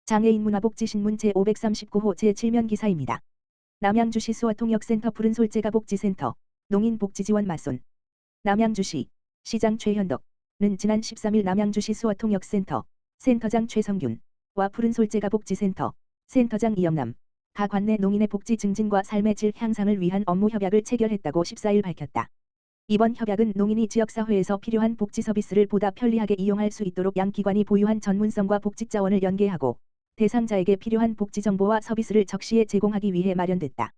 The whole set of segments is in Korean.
장애인 문화복지신문 제539호 제7면 기사입니다. 남양주시 수어통역센터 푸른솔재가복지센터 농인복지지원 맞손. 남양주시 시장 최현덕은 지난 13일 남양주시 수어통역센터 센터장 최성균과 푸른솔재가복지센터 센터장 이영남 가 관내 농인의 복지 증진과 삶의 질 향상을 위한 업무 협약을 체결했다고 14일 밝혔다. 이번 협약은 농인이 지역사회에서 필요한 복지 서비스를 보다 편리하게 이용할 수 있도록 양 기관이 보유한 전문성과 복지 자원을 연계하고 대상자에게 필요한 복지 정보와 서비스를 적시에 제공하기 위해 마련됐다.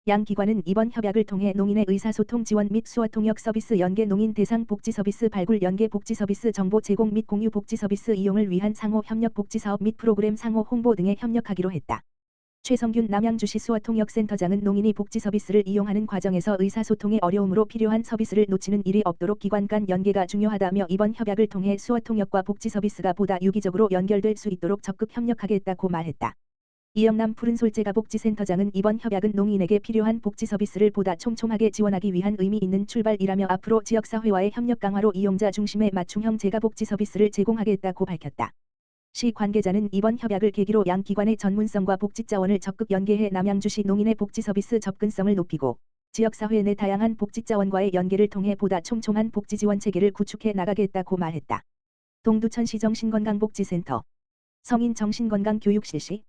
양 기관은 이번 협약을 통해 농인의 의사소통 지원 및 수어통역 서비스 연계 농인 대상 복지 서비스 발굴 연계 복지 서비스 정보 제공 및 공유 복지 서비스 이용을 위한 상호 협력 복지 사업 및 프로그램 상호 홍보 등에 협력하기로 했다. 최성균 남양주시 수어통역센터장은 농인이 복지 서비스를 이용하는 과정에서 의사소통의 어려움으로 필요한 서비스를 놓치는 일이 없도록 기관 간 연계가 중요하다며 이번 협약을 통해 수어통역과 복지 서비스가 보다 유기적으로 연결될 수 있도록 적극 협력하겠다고 말했다. 이영남 푸른솔재가복지센터장은 이번 협약은 농인에게 필요한 복지 서비스를 보다 촘촘하게 지원하기 위한 의미 있는 출발이라며 앞으로 지역사회와의 협력 강화로 이용자 중심의 맞춤형 재가복지 서비스를 제공하겠다고 밝혔다. 시 관계자는 이번 협약을 계기로 양 기관의 전문성과 복지 자원을 적극 연계해 남양주시 농인의 복지 서비스 접근성을 높이고 지역사회 내 다양한 복지 자원과의 연계를 통해 보다 촘촘한 복지 지원 체계를 구축해 나가겠다고 말했다. 동두천시정신건강복지센터 성인 정신건강 교육 실시.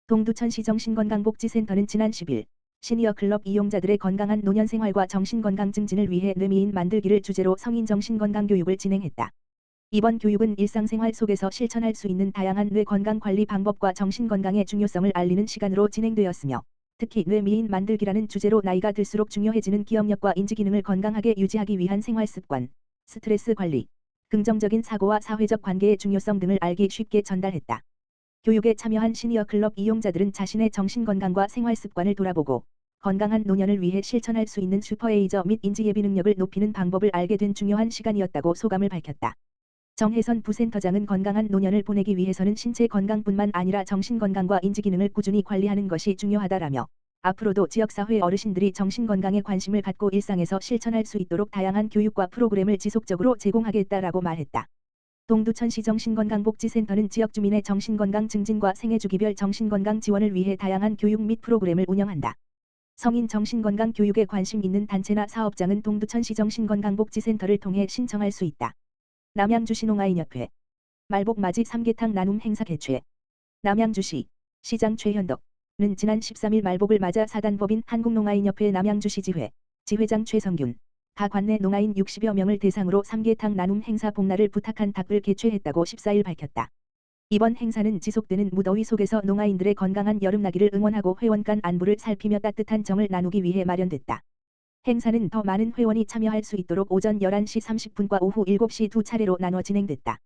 동두천시정신건강복지센터는 지난 10일 시니어 클럽 이용자들의 건강한 노년 생활과 정신건강 증진을 위해 뇌미인 만들기를 주제로 성인 정신건강 교육을 진행했다. 이번 교육은 일상생활 속에서 실천할 수 있는 다양한 뇌 건강 관리 방법과 정신건강의 중요성을 알리는 시간으로 진행되었으며 특히 뇌미인 만들기라는 주제로 나이가 들수록 중요해지는 기억력과 인지기능을 건강하게 유지하기 위한 생활습관, 스트레스 관리, 긍정적인 사고와 사회적 관계의 중요성 등을 알기 쉽게 전달했다. 교육에 참여한 시니어 클럽 이용자들은 자신의 정신건강과 생활습관을 돌아보고 건강한 노년을 위해 실천할 수 있는 슈퍼에이저 및 인지예비 능력을 높이는 방법을 알게 된 중요한 시간이었다고 소감을 밝혔다. 정혜선 부센터장은 건강한 노년을 보내기 위해서는 신체 건강뿐만 아니라 정신건강과 인지기능을 꾸준히 관리하는 것이 중요하다라며 앞으로도 지역사회 어르신들이 정신건강에 관심을 갖고 일상에서 실천할 수 있도록 다양한 교육과 프로그램을 지속적으로 제공하겠다라고 말했다. 동두천시 정신건강복지센터는 지역 주민의 정신건강 증진과 생애주기별 정신건강 지원을 위해 다양한 교육 및 프로그램을 운영한다. 성인 정신건강 교육에 관심 있는 단체나 사업장은 동두천시 정신건강복지센터를 통해 신청할 수 있다. 남양주시 농아인협회 말복맞이 삼계탕 나눔 행사 개최. 남양주시 시장 최현덕은 지난 13일 말복을 맞아 사단법인 한국농아인협회 남양주시 지회장 최성균 가 관내 농아인 60여 명을 대상으로 삼계탕 나눔 행사 복날을 부탁한 닭을 개최했다고 14일 밝혔다. 이번 행사는 지속되는 무더위 속에서 농아인들의 건강한 여름나기를 응원하고 회원 간 안부를 살피며 따뜻한 정을 나누기 위해 마련됐다. 행사는 더 많은 회원이 참여할 수 있도록 오전 11시 30분과 오후 7시 두 차례로 나눠 진행됐다.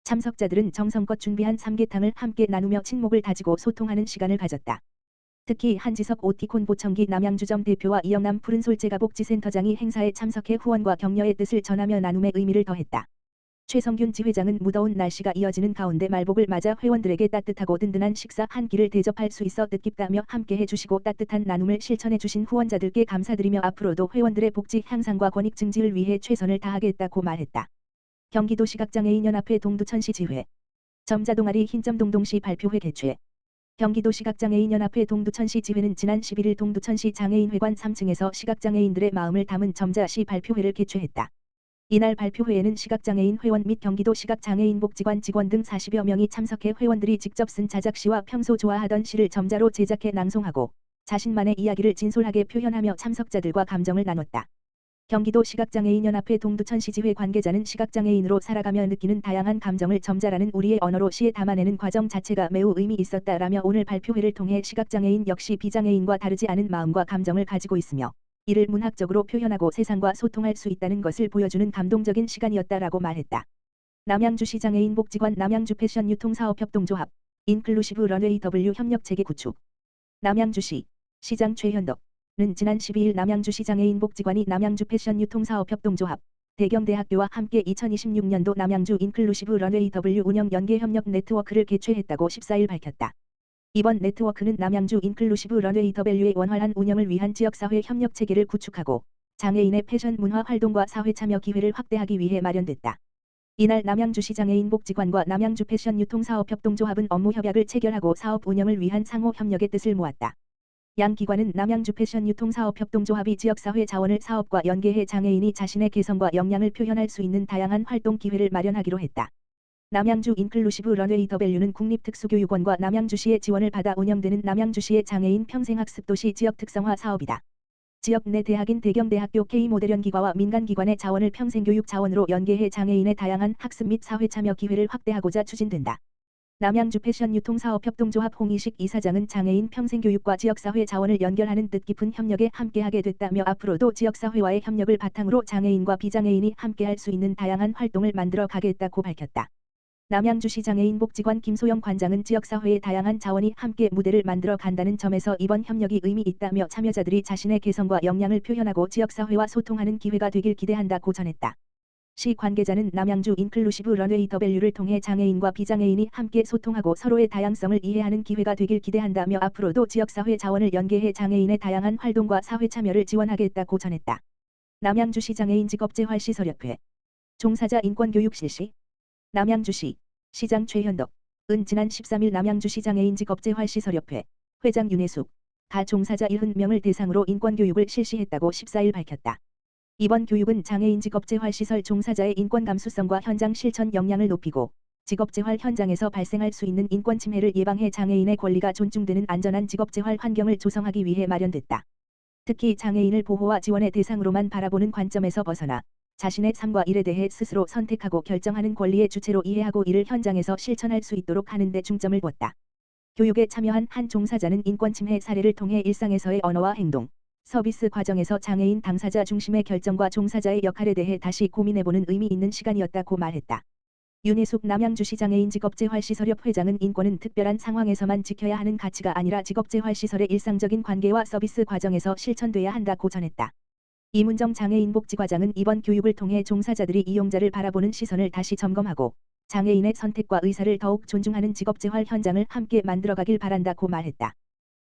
참석자들은 정성껏 준비한 삼계탕을 함께 나누며 친목을 다지고 소통하는 시간을 가졌다. 특히 한지석 오티콘 보청기 남양주점 대표와 이영남 푸른솔재가복지센터장이 행사에 참석해 후원과 격려의 뜻을 전하며 나눔의 의미를 더했다. 최성균 지회장은 무더운 날씨가 이어지는 가운데 말복을 맞아 회원들에게 따뜻하고 든든한 식사 한 끼를 대접할 수 있어 뜻깊다며 함께해 주시고 따뜻한 나눔을 실천해 주신 후원자들께 감사드리며 앞으로도 회원들의 복지 향상과 권익 증진을 위해 최선을 다하겠다고 말했다. 경기도 시각장애인연합회 동두천시 지회 점자동아리 흰점 동동시 발표회 개최. 경기도 시각장애인연합회 동두천시 지회는 지난 11일 동두천시 장애인회관 3층에서 시각장애인들의 마음을 담은 점자시 발표회를 개최했다. 이날 발표회에는 시각장애인 회원 및 경기도 시각장애인복지관 직원 등 40여 명이 참석해 회원들이 직접 쓴 자작시와 평소 좋아하던 시를 점자로 제작해 낭송하고 자신만의 이야기를 진솔하게 표현하며 참석자들과 감정을 나눴다. 경기도 시각장애인연합회 동두천시 지회 관계자는 시각장애인으로 살아가며 느끼는 다양한 감정을 점자라는 우리의 언어로 시에 담아내는 과정 자체가 매우 의미 있었다라며 오늘 발표회를 통해 시각장애인 역시 비장애인과 다르지 않은 마음과 감정을 가지고 있으며 이를 문학적으로 표현하고 세상과 소통할 수 있다는 것을 보여주는 감동적인 시간이었다라고 말했다. 남양주시 장애인복지관 남양주 패션유통사업협동조합 인클루시브 런웨이 W 협력체계 구축. 남양주시 시장 최현덕은 지난 12일 남양주시 장애인복지관이 남양주 패션유통사업협동조합 대경대학교와 함께 2026년도 남양주 인클루시브 런웨이 W 운영 연계협력 네트워크를 개최했다고 14일 밝혔다. 이번 네트워크는 남양주 인클루시브 런웨이 W의 원활한 운영을 위한 지역사회 협력체계를 구축하고 장애인의 패션 문화 활동과 사회 참여 기회를 확대하기 위해 마련됐다. 이날 남양주시 장애인 복지관과 남양주 패션 유통사업협동조합은 업무 협약을 체결하고 사업 운영을 위한 상호 협력의 뜻을 모았다. 양 기관은 남양주 패션 유통사업협동조합이 지역사회 자원을 사업과 연계해 장애인이 자신의 개성과 역량을 표현할 수 있는 다양한 활동 기회를 마련하기로 했다. 남양주 인클루시브 런웨이 더밸류는 국립특수교육원과 남양주시의 지원을 받아 운영되는 남양주시의 장애인 평생학습도시 지역 특성화 사업이다. 지역 내 대학인 대경대학교 K모델연기과와 민간기관의 자원을 평생교육 자원으로 연계해 장애인의 다양한 학습 및 사회참여 기회를 확대하고자 추진된다. 남양주 패션 유통사업협동조합 홍희식 이사장은 장애인 평생교육과 지역사회 자원을 연결하는 뜻깊은 협력에 함께하게 됐다며 앞으로도 지역사회와의 협력을 바탕으로 장애인과 비장애인이 함께할 수 있는 다양한 활동을 만들어 가겠다고 밝혔다. 남양주시 장애인 복지관 김소영 관장은 지역사회의 다양한 자원이 함께 무대를 만들어 간다는 점에서 이번 협력이 의미 있다며 참여자들이 자신의 개성과 역량을 표현하고 지역사회와 소통하는 기회가 되길 기대한다고 전했다. 시 관계자는 남양주 인클루시브 런웨이 더밸류를 통해 장애인과 비장애인이 함께 소통하고 서로의 다양성을 이해하는 기회가 되길 기대한다며 앞으로도 지역사회 자원을 연계해 장애인의 다양한 활동과 사회 참여를 지원하겠다고 전했다. 남양주시 장애인 직업재활시설협회 종사자 인권교육 실시 남양주시 시장 최현덕 은 지난 13일 남양주시 장애인 직업재활시설협회 회장 윤혜숙 가 종사자 70명을 대상으로 인권교육을 실시했다고 14일 밝혔다. 이번 교육은 장애인 직업재활시설 종사자의 인권 감수성과 현장 실천 역량을 높이고 직업재활 현장에서 발생할 수 있는 인권 침해를 예방해 장애인의 권리가 존중되는 안전한 직업재활 환경을 조성하기 위해 마련됐다. 특히 장애인을 보호와 지원의 대상으로만 바라보는 관점에서 벗어나 자신의 삶과 일에 대해 스스로 선택하고 결정하는 권리의 주체로 이해하고 이를 현장에서 실천할 수 있도록 하는 데 중점을 뒀다. 교육에 참여한 한 종사자는 인권 침해 사례를 통해 일상에서의 언어와 행동, 서비스 과정에서 장애인 당사자 중심의 결정과 종사자의 역할에 대해 다시 고민해보는 의미 있는 시간이었다고 말했다. 윤혜숙 남양주시 장애인 직업재활시설협 회장은 인권은 특별한 상황에서만 지켜야 하는 가치가 아니라 직업재활시설의 일상적인 관계와 서비스 과정에서 실천돼야 한다고 전했다. 이문정 장애인 복지과장은 이번 교육을 통해 종사자들이 이용자를 바라보는 시선을 다시 점검하고 장애인의 선택과 의사를 더욱 존중하는 직업재활 현장을 함께 만들어가길 바란다고 말했다.